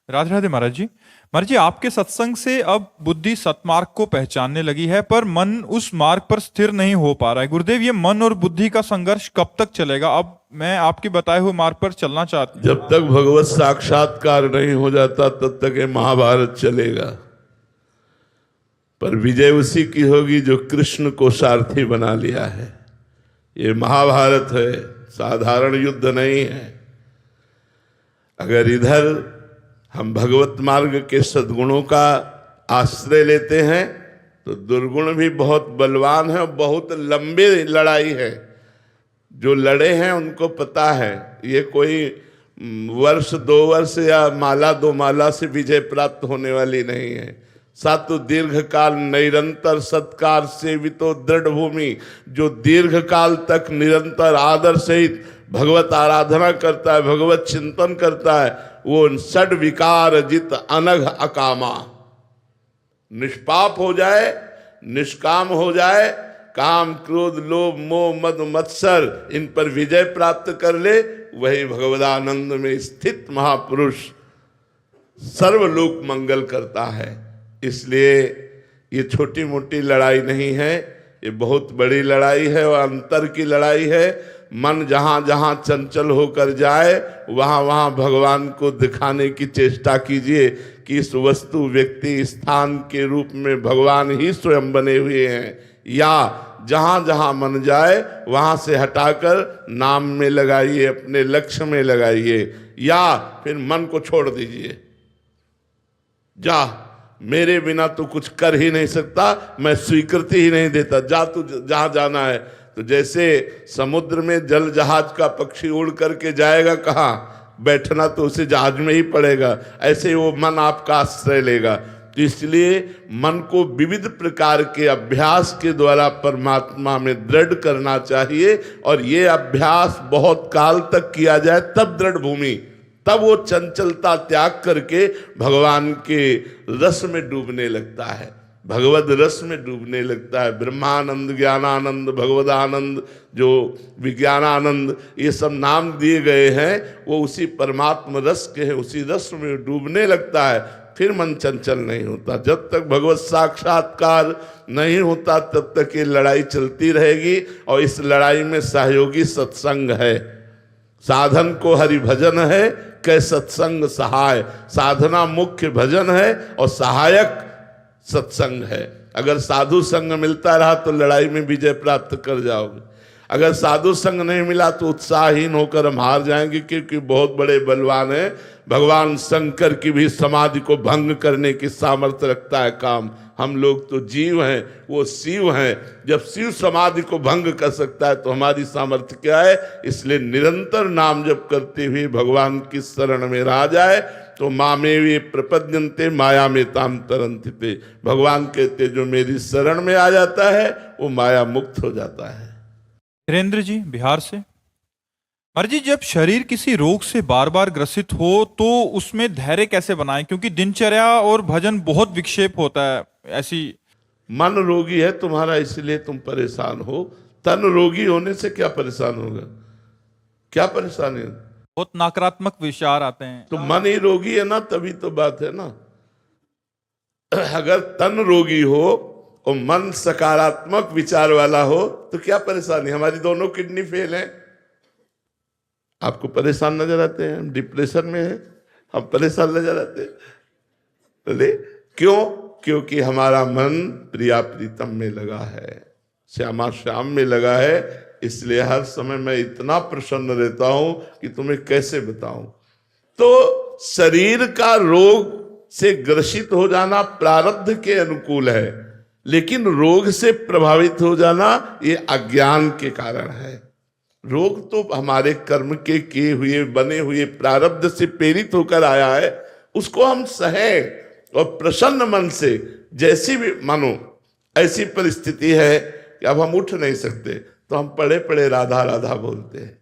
राधे राधे महाराज जी। महाराज जी, आपके सत्संग से अब बुद्धि सतमार्ग को पहचानने लगी है, पर मन उस मार्ग पर स्थिर नहीं हो पा रहा है। गुरुदेव, ये मन और बुद्धि का संघर्ष कब तक चलेगा? अब मैं आपके बताए हुए मार्ग पर चलना चाहती हूँ। जब तक भगवत साक्षात्कार नहीं हो जाता तब तक ये महाभारत चलेगा, पर विजय उसी की होगी जो कृष्ण को सारथी बना लिया है। ये महाभारत है, साधारण युद्ध नहीं है। अगर इधर हम भगवत मार्ग के सद्गुणों का आश्रय लेते हैं तो दुर्गुण भी बहुत बलवान है और बहुत लंबी लड़ाई है। जो लड़े हैं उनको पता है ये कोई वर्ष 2 वर्ष या माला 2 माला से विजय प्राप्त होने वाली नहीं है। सातु दीर्घ काल निरंतर सत्कार सेवितो दृढ़ भूमि, जो दीर्घ काल तक निरंतर आदर सहित भगवत आराधना करता है, भगवत चिंतन करता है, वो षड विकार जित अनघ अकामा, निष्पाप हो जाए, निष्काम हो जाए, काम क्रोध लोभ मोह मद मत्सर इन पर विजय प्राप्त कर ले, वही भगवदानंद में स्थित महापुरुष सर्वलोक मंगल करता है। इसलिए ये छोटी मोटी लड़ाई नहीं है, ये बहुत बड़ी लड़ाई है और अंतर की लड़ाई है। मन जहाँ जहाँ चंचल होकर जाए वहाँ वहाँ भगवान को दिखाने की चेष्टा कीजिए कि इस वस्तु व्यक्ति स्थान के रूप में भगवान ही स्वयं बने हुए हैं। या जहाँ जहाँ मन जाए वहाँ से हटाकर नाम में लगाइए, अपने लक्ष्य में लगाइए, या फिर मन को छोड़ दीजिए। जा, मेरे बिना तो कुछ कर ही नहीं सकता, मैं स्वीकृति ही नहीं देता, जा तू जहाँ जाना है। तो जैसे समुद्र में जल जहाज का पक्षी उड़ करके जाएगा कहाँ, बैठना तो उसे जहाज में ही पड़ेगा, ऐसे ही वो मन आपका आश्रय लेगा। तो इसलिए मन को विविध प्रकार के अभ्यास के द्वारा परमात्मा में दृढ़ करना चाहिए, और ये अभ्यास बहुत काल तक किया जाए तब दृढ़ भूमि, तब वो चंचलता त्याग करके भगवान के रस में डूबने लगता है, भगवद रस में डूबने लगता है। ब्रह्मानंद, ज्ञानानंद, भगवदानंद, जो विज्ञानानंद, ये सब नाम दिए गए हैं, वो उसी परमात्मा रस के हैं, उसी रस में डूबने लगता है। फिर मन चंचल नहीं होता। जब तक भगवत साक्षात्कार नहीं होता तब तक ये लड़ाई चलती रहेगी, और इस लड़ाई में सहयोगी सत्संग है। साधन को हरि भजन है, कै सत्संग सहाय। साधना मुख्य भजन है और सहायक सत्संग है। अगर साधु संग मिलता रहा तो लड़ाई में विजय प्राप्त कर जाओगे। अगर साधु संग नहीं मिला तो उत्साहहीन होकर हम हार जाएंगे, क्योंकि बहुत बड़े बलवान हैं। भगवान शंकर की भी समाधि को भंग करने की सामर्थ्य रखता है काम। हम लोग तो जीव हैं, वो शिव हैं। जब शिव समाधि को भंग कर सकता है तो हमारी सामर्थ्य क्या है? इसलिए निरंतर नाम जप करते हुए भगवान की शरण में रह जाए तो मामे वे प्रपद्यन्ते माया में ताम तरन्ति। भगवान कहते जो मेरी शरण में आ जाता है वो माया मुक्त हो जाता है। वीरेंद्र जी बिहार से। महाराज जी, जब शरीर किसी रोग से बार बार ग्रसित हो तो उसमें धैर्य कैसे बनाएं? क्योंकि दिनचर्या और भजन बहुत विक्षेप होता है ऐसी। मन रोगी है तुम्हारा, इसलिए तुम परेशान हो। तन रोगी होने से क्या परेशान होगा? क्या परेशानी है? बहुत नकारात्मक विचार आते हैं। तो मन ही रोगी है ना, तभी तो बात है ना। अगर तन रोगी हो और मन सकारात्मक विचार वाला हो तो क्या परेशानी? हमारी दोनों किडनी फेल है। आपको परेशान नजर आते हैं, हम डिप्रेशन में हैं, हम परेशान नजर आते हैं। बोले क्यों? क्योंकि हमारा मन प्रिया प्रीतम में लगा है, श्यामा श्याम में लगा है। इसलिए हर समय मैं इतना प्रसन्न रहता हूं कि तुम्हें कैसे बताऊं। तो शरीर का रोग से ग्रसित हो जाना प्रारब्ध के अनुकूल है, लेकिन रोग से प्रभावित हो जाना ये अज्ञान के कारण है। रोग तो हमारे कर्म के किए हुए बने हुए प्रारब्ध से प्रेरित होकर आया है, उसको हम सहें और प्रसन्न मन से, जैसी भी मानो ऐसी परिस्थिति है कि अब हम उठ नहीं सकते तो हम पड़े पड़े राधा राधा बोलते हैं।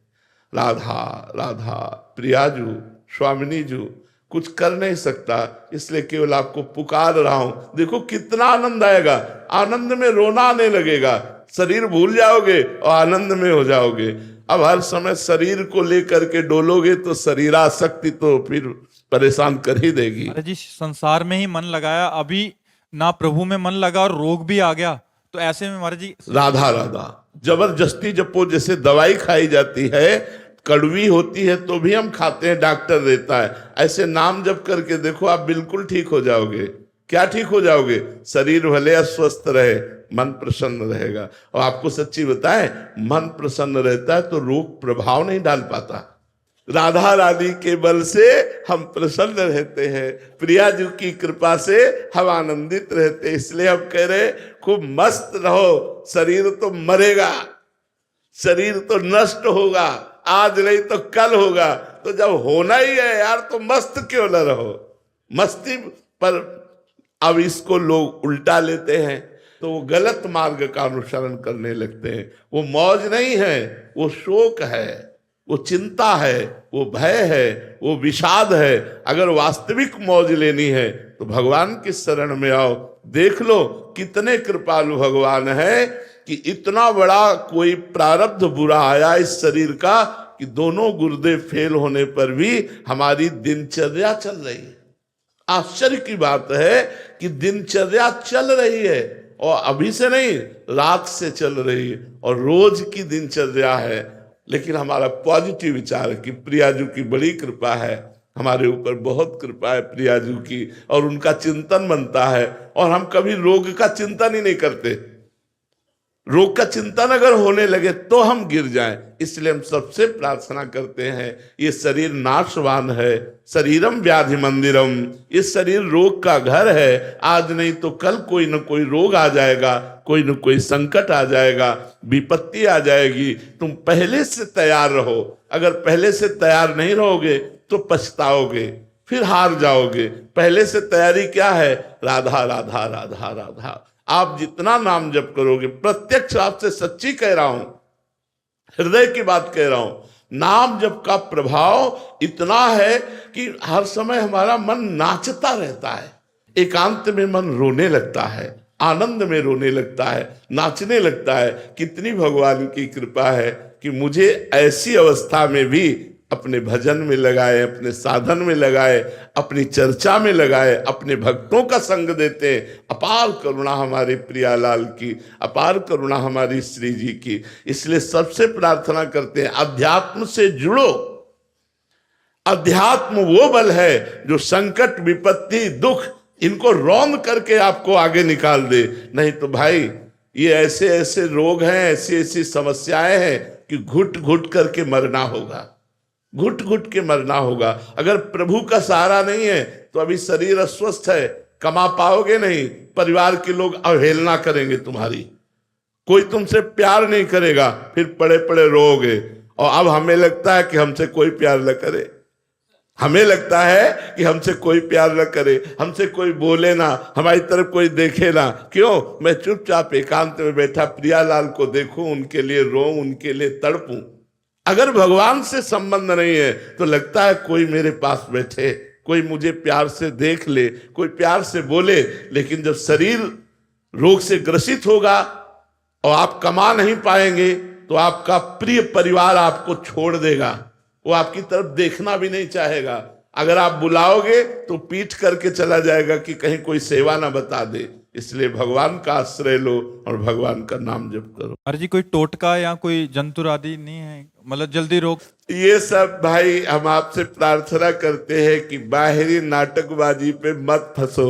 राधा राधा प्रियाजू स्वामिनी जू, कुछ कर नहीं सकता इसलिए केवल आपको पुकार रहा हूं। देखो कितना आनंद आएगा, आनंद में रोना आने लगेगा, शरीर भूल जाओगे और आनंद में हो जाओगे। अब हर समय शरीर को लेकर के डोलोगे तो शरीरासक्ति तो फिर परेशान कर ही देगी। महाराज जी संसार में ही मन लगाया, अभी ना प्रभु में मन लगा और रोग भी आ गया, तो ऐसे में महाराज जी राधा राधा जबरदस्ती जपो, जैसे दवाई खाई जाती है, कड़वी होती है तो भी हम खाते हैं, डॉक्टर देता है, ऐसे नाम जप करके देखो आप बिल्कुल ठीक हो जाओगे। क्या ठीक हो जाओगे? शरीर भले अस्वस्थ रहे, मन प्रसन्न रहेगा। और आपको सच्ची बताएं, मन प्रसन्न रहता है तो रोग प्रभाव नहीं डाल पाता। राधा रानी के बल से हम प्रसन्न रहते हैं, प्रिया जी की कृपा से हम आनंदित रहते हैं। इसलिए हम कह रहे खूब मस्त रहो। शरीर तो मरेगा, शरीर तो नष्ट होगा, आज नहीं तो कल होगा, तो जब होना ही है यार तो मस्त क्यों न रहो। मस्ती पर अब इसको लोग उल्टा लेते हैं तो वो गलत मार्ग का अनुसरण करने लगते हैं। वो मौज नहीं है, वो शोक है, वो चिंता है, वो भय है, वो विषाद है। अगर वास्तविक मौज लेनी है तो भगवान की शरण में आओ। देख लो कितने कृपालु भगवान है कि इतना बड़ा कोई प्रारब्ध बुरा आया इस शरीर का कि दोनों गुर्दे फेल होने पर भी हमारी दिनचर्या चल रही है। आश्चर्य की बात है कि दिनचर्या चल रही है, और अभी से नहीं, रात से चल रही है, और रोज की दिनचर्या है। लेकिन हमारा पॉजिटिव विचार है कि प्रियाजू की बड़ी कृपा है, हमारे ऊपर बहुत कृपा है प्रियाजू की, और उनका चिंतन बनता है। और हम कभी रोग का चिंतन ही नहीं करते। रोग का चिंतन अगर होने लगे तो हम गिर जाएं। इसलिए हम सबसे प्रार्थना करते हैं, ये शरीर नाशवान है, शरीरम व्याधि मंदिरम, ये शरीर रोग का घर है। आज नहीं तो कल कोई न कोई रोग आ जाएगा, कोई न कोई संकट आ जाएगा, विपत्ति आ जाएगी। तुम पहले से तैयार रहो। अगर पहले से तैयार नहीं रहोगे तो पछताओगे, फिर हार जाओगे। पहले से तैयारी क्या है? राधा राधा राधा राधा। आप जितना नाम जप करोगे, प्रत्यक्ष आपसे सच्ची कह रहा हूं, हृदय की बात कह रहा हूं, नाम जप का प्रभाव इतना है कि हर समय हमारा मन नाचता रहता है। एकांत में मन रोने लगता है, आनंद में रोने लगता है, नाचने लगता है। कितनी भगवान की कृपा है कि मुझे ऐसी अवस्था में भी अपने भजन में लगाए, अपने साधन में लगाए, अपनी चर्चा में लगाए, अपने भक्तों का संग देते हैं। अपार करुणा हमारे प्रियालाल की, अपार करुणा हमारी श्री जी की। इसलिए सबसे प्रार्थना करते हैं, अध्यात्म से जुड़ो। अध्यात्म वो बल है जो संकट, विपत्ति, दुख इनको रौंद करके आपको आगे निकाल दे। नहीं तो भाई ये ऐसे ऐसे रोग हैं, ऐसी ऐसी समस्याएं हैं कि घुट घुट करके मरना होगा, घुट घुट के मरना होगा। अगर प्रभु का सहारा नहीं है तो अभी शरीर अस्वस्थ है, कमा पाओगे नहीं, परिवार के लोग अवहेलना करेंगे तुम्हारी, कोई तुमसे प्यार नहीं करेगा, फिर पड़े पड़े रोओगे। और अब हमें लगता है कि हमसे कोई प्यार न करे, हमें लगता है कि हमसे कोई प्यार न करे, हमसे कोई बोले ना, हमारी तरफ कोई देखे ना। क्यों? मैं चुपचाप एकांत में बैठा प्रियालाल को देखूं, उनके लिए रोऊं, उनके लिए तड़पूं। अगर भगवान से संबंध नहीं है तो लगता है कोई मेरे पास बैठे, कोई मुझे प्यार से देख ले, कोई प्यार से बोले। लेकिन जब शरीर रोग से ग्रसित होगा और आप कमा नहीं पाएंगे तो आपका प्रिय परिवार आपको छोड़ देगा, वो आपकी तरफ देखना भी नहीं चाहेगा। अगर आप बुलाओगे तो पीठ करके चला जाएगा कि कहीं कोई सेवा ना बता दे। इसलिए भगवान का आश्रय लो और भगवान का नाम जप करो। महाराज जी कोई टोटका या कोई जंतुर आदि नहीं है, मतलब जल्दी रोग? ये सब भाई हम आपसे प्रार्थना करते हैं कि बाहरी नाटकबाजी पे मत फंसो,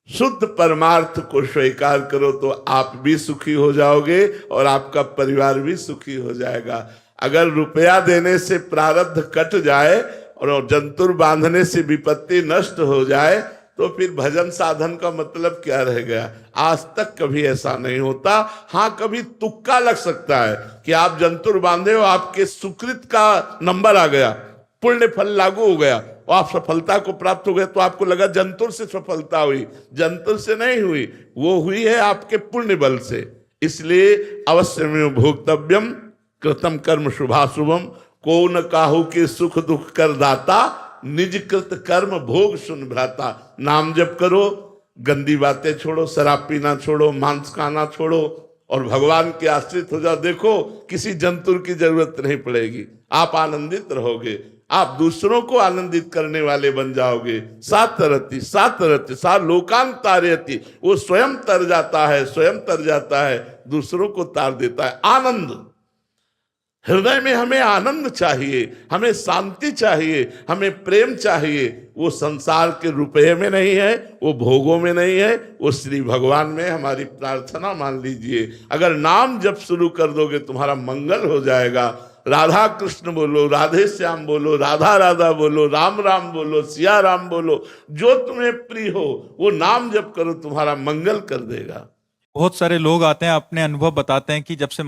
शुद्ध परमार्थ को स्वीकार करो तो आप भी सुखी हो जाओगे और आपका परिवार भी सुखी हो जाएगा। अगर रुपया देने से प्रारब्ध कट जाए और जंतुर बांधने से विपत्ति नष्ट हो जाए तो फिर भजन साधन का मतलब क्या रह गया? आज तक कभी ऐसा नहीं होता। हाँ, कभी तुक्का लग सकता है कि आप जंतुर बांधे हो, आपके सुकृत का नंबर आ गया, पुण्य फल लागू हो गया और आप सफलता को प्राप्त हो गए, तो आपको लगा जंतुर से सफलता हुई। जंतुर से नहीं हुई, वो हुई है आपके पुण्य बल से। इसलिए अवश्य में भोक्तव्यम कृतम कर्म शुभाशुभम, को न काहू के सुख दुख कर दाता, निज कृत कर्म भोग सुन भ्राता। नाम जप करो, गंदी बातें छोड़ो, शराब पीना छोड़ो, मांस खाना छोड़ो और भगवान के आश्रित हो जाओ, देखो किसी जंतुर की जरूरत नहीं पड़ेगी, आप आनंदित रहोगे, आप दूसरों को आनंदित करने वाले बन जाओगे। सातरति सातरति सा लोकान तारयति, वो स्वयं तर जाता है, स्वयं तर जाता है, दूसरों को तार देता है। आनंद, हृदय में हमें आनंद चाहिए, हमें शांति चाहिए, हमें प्रेम चाहिए। वो संसार के रुपये में नहीं है, वो भोगों में नहीं है, वो श्री भगवान में हमारी प्रार्थना मान लीजिए। अगर नाम जब शुरू कर दोगे तुम्हारा मंगल हो जाएगा। राधा कृष्ण बोलो, राधे श्याम बोलो, राधा राधा बोलो, राम राम बोलो, सिया राम बोलो, जो तुम्हें प्रिय हो वो नाम जप करो, तुम्हारा मंगल कर देगा। बहुत सारे लोग आते हैं, अपने अनुभव बताते हैं कि जब से